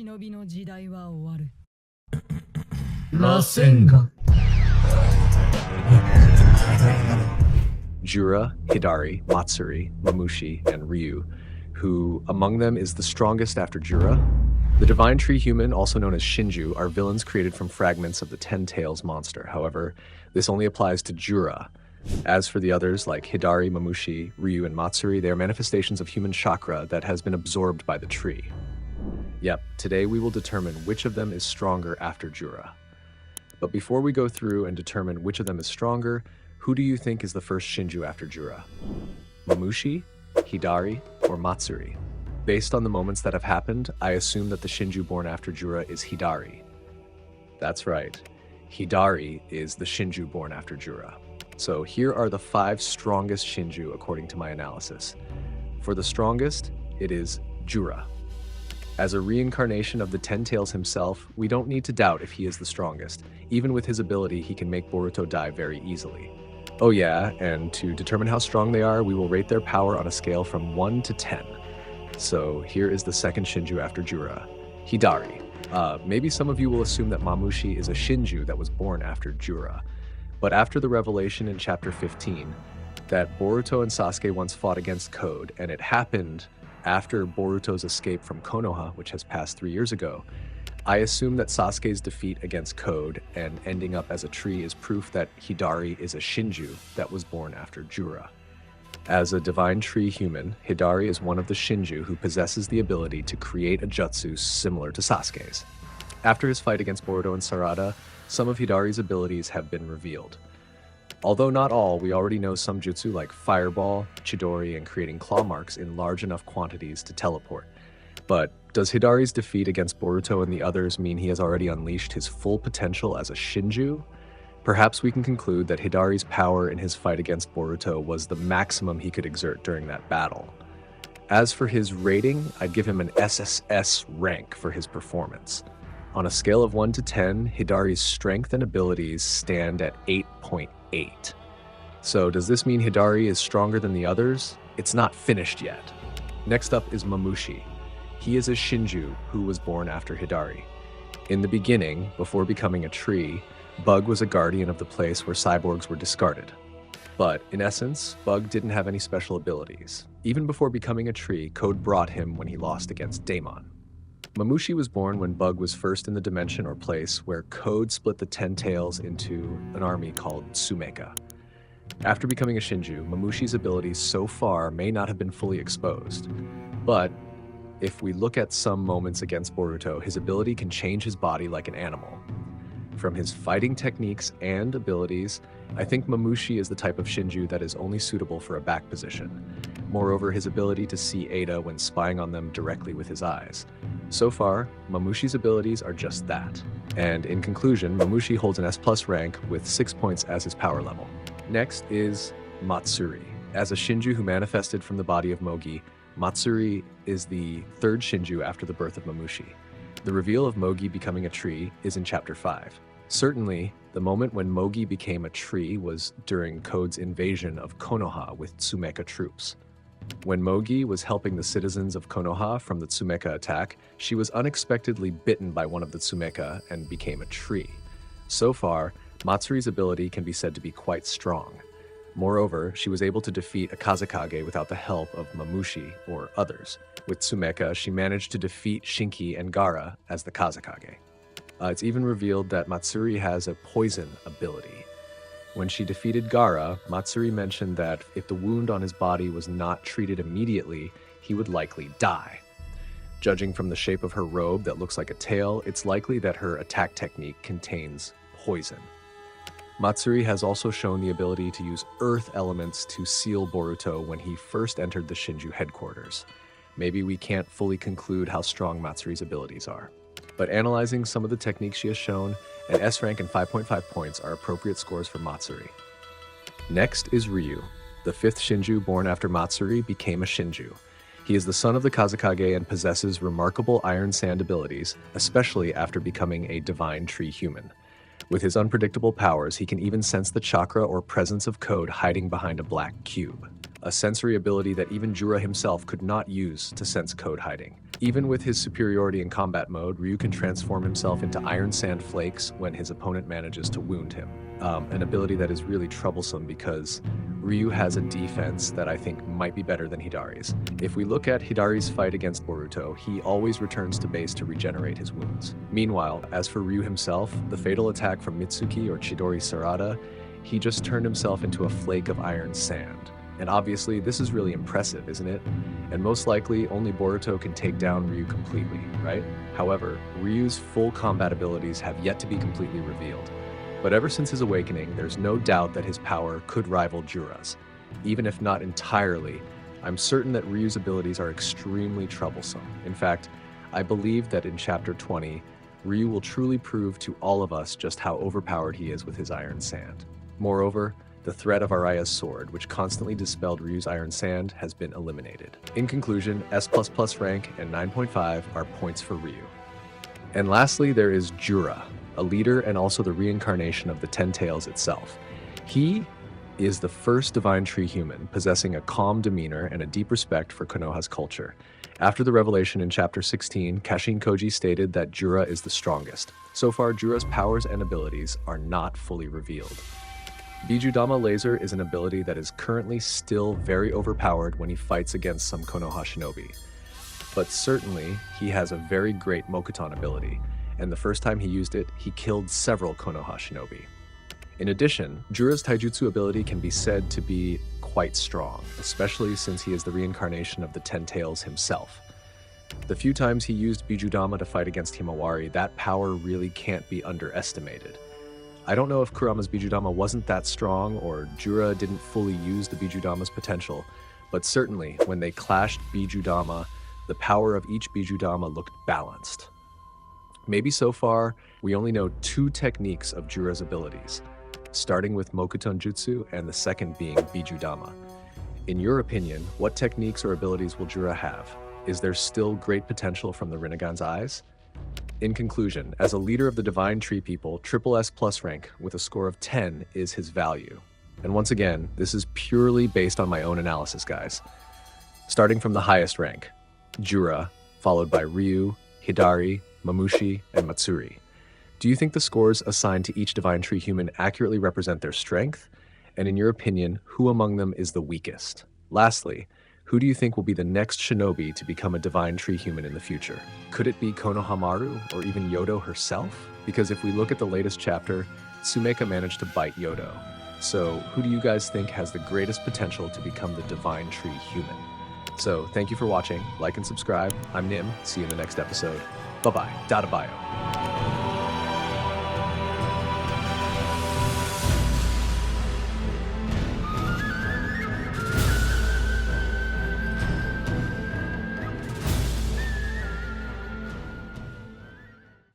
忍の時代は終わる。螺旋が Jura, Hidari, Matsuri, Mamushi, and Ryu, who among them is the strongest after Jura. The Divine Tree Human, also known as Shinju, are villains created from fragments of the Ten Tails monster. However, this only applies to Jura. As for the others, like Hidari, Mamushi, Ryu, and Matsuri, they are manifestations of human chakra that has been absorbed by the tree. Yep, today we will determine which of them is stronger after Jura. But before we go through and determine which of them is stronger, who do you think is the first Shinju after Jura? Mamushi, Hidari, or Matsuri? Based on the moments that have happened, I assume that the Shinju born after Jura is Hidari. That's right. Hidari is the Shinju born after Jura. So here are the 5 strongest Shinju according to my analysis. For the strongest, it is Jura. As a reincarnation of the Ten Tails himself, we don't need to doubt if he is the strongest. Even with his ability, he can make Boruto die very easily. Oh yeah, and to determine how strong they are, we will rate their power on a scale from 1 to 10. So here is the second Shinju after Jura, Hidari. Maybe some of you will assume that Mamushi is a Shinju that was born after Jura. But after the revelation in chapter 15, that Boruto and Sasuke once fought against Code, and it happened after Boruto's escape from Konoha, which has passed 3 years ago, I assume that Sasuke's defeat against Code and ending up as a tree is proof that Hidari is a Shinju that was born after Jura. As a divine tree human, Hidari is one of the Shinju who possesses the ability to create a jutsu similar to Sasuke's. After his fight against Boruto and Sarada, some of Hidari's abilities have been revealed. Although not all, we already know some jutsu like Fireball, Chidori, and creating claw marks in large enough quantities to teleport. But does Hidari's defeat against Boruto and the others mean he has already unleashed his full potential as a Shinju? Perhaps we can conclude that Hidari's power in his fight against Boruto was the maximum he could exert during that battle. As for his rating, I'd give him an SSS rank for his performance. On a scale of 1 to 10, Hidari's strength and abilities stand at 8.8. So does this mean Hidari is stronger than the others? It's not finished yet. Next up is Mamushi. He is a Shinju who was born after Hidari. In the beginning, before becoming a tree, Bug was a guardian of the place where cyborgs were discarded. But in essence, Bug didn't have any special abilities. Even before becoming a tree, Code brought him when he lost against Daemon. Mamushi was born when Bug was first in the dimension or place where Code split the Ten Tails into an army called Tsumeka. After becoming a Shinju, Mamushi's abilities so far may not have been fully exposed. But if we look at some moments against Boruto, his ability can change his body like an animal. From his fighting techniques and abilities, I think Mamushi is the type of Shinju that is only suitable for a back position. Moreover, his ability to see Ada when spying on them directly with his eyes. So far, Mamushi's abilities are just that. And in conclusion, Mamushi holds an S+ rank with 6 points as his power level. Next is Matsuri. As a Shinju who manifested from the body of Mogi, Matsuri is the third Shinju after the birth of Mamushi. The reveal of Mogi becoming a tree is in chapter 5. Certainly, the moment when Mogi became a tree was during Code's invasion of Konoha with Tsumeka troops. When Mogi was helping the citizens of Konoha from the Tsumeka attack, she was unexpectedly bitten by one of the Tsumeka and became a tree. So far, Matsuri's ability can be said to be quite strong. Moreover, she was able to defeat a Kazekage without the help of Mamushi or others. With Tsumeka, she managed to defeat Shinki and Gaara as the Kazekage. It's even revealed that Matsuri has a poison ability. When she defeated Gaara, Matsuri mentioned that if the wound on his body was not treated immediately, he would likely die. Judging from the shape of her robe that looks like a tail, it's likely that her attack technique contains poison. Matsuri has also shown the ability to use earth elements to seal Boruto when he first entered the Shinju headquarters. Maybe we can't fully conclude how strong Matsuri's abilities are. But analyzing some of the techniques she has shown, an S rank and 5.5 points are appropriate scores for Matsuri. Next is Ryu. The 5th Shinju born after Matsuri became a Shinju. He is the son of the Kazekage and possesses remarkable iron sand abilities, especially after becoming a divine tree human. With his unpredictable powers, he can even sense the chakra or presence of Code hiding behind a black cube, a sensory ability that even Jura himself could not use to sense Code hiding. Even with his superiority in combat mode, Ryu can transform himself into iron sand flakes when his opponent manages to wound him. An ability that is really troublesome because Ryu has a defense that I think might be better than Hidari's. If we look at Hidari's fight against Boruto, he always returns to base to regenerate his wounds. Meanwhile, as for Ryu himself, the fatal attack from Mitsuki or Chidori Sarada, he just turned himself into a flake of iron sand. And obviously, this is really impressive, isn't it? And most likely, only Boruto can take down Ryu completely, right? However, Ryu's full combat abilities have yet to be completely revealed. But ever since his awakening, there's no doubt that his power could rival Jura's. Even if not entirely, I'm certain that Ryu's abilities are extremely troublesome. In fact, I believe that in Chapter 20, Ryu will truly prove to all of us just how overpowered he is with his iron sand. Moreover, the threat of Araya's sword, which constantly dispelled Ryu's iron sand, has been eliminated. In conclusion, S++ rank and 9.5 are points for Ryu. And lastly, there is Jura, a leader and also the reincarnation of the Ten Tails itself. He is the first divine tree human, possessing a calm demeanor and a deep respect for Konoha's culture. After the revelation in Chapter 16, Kashin Koji stated that Jura is the strongest. So far, Jura's powers and abilities are not fully revealed. Bijudama Laser is an ability that is currently still very overpowered when he fights against some Konoha shinobi. But certainly, he has a very great Mokuton ability, and the first time he used it, he killed several Konoha shinobi. In addition, Jura's taijutsu ability can be said to be quite strong, especially since he is the reincarnation of the Ten Tails himself. The few times he used Bijudama to fight against Himawari, that power really can't be underestimated. I don't know if Kurama's Bijudama wasn't that strong or Jura didn't fully use the Bijudama's potential, but certainly when they clashed Bijudama, the power of each Bijudama looked balanced. Maybe so far, we only know 2 techniques of Jura's abilities, starting with Mokuton Jutsu and the second being Bijudama. In your opinion, what techniques or abilities will Jura have? Is there still great potential from the Rinnegan's eyes? In conclusion, as a leader of the Divine Tree people, S++ rank with a score of 10 is his value. And once again, this is purely based on my own analysis, guys. Starting from the highest rank, Jura, followed by Ryu, Hidari, Mamushi, and Matsuri. Do you think the scores assigned to each Divine Tree human accurately represent their strength? And in your opinion, who among them is the weakest? Lastly, who do you think will be the next shinobi to become a Divine Tree human in the future? Could it be Konohamaru or even Yodo herself? Because if we look at the latest chapter, Sumeka managed to bite Yodo. So who do you guys think has the greatest potential to become the Divine Tree human? So thank you for watching, like and subscribe. I'm Nim, see you in the next episode. Bye-bye, Data Bio.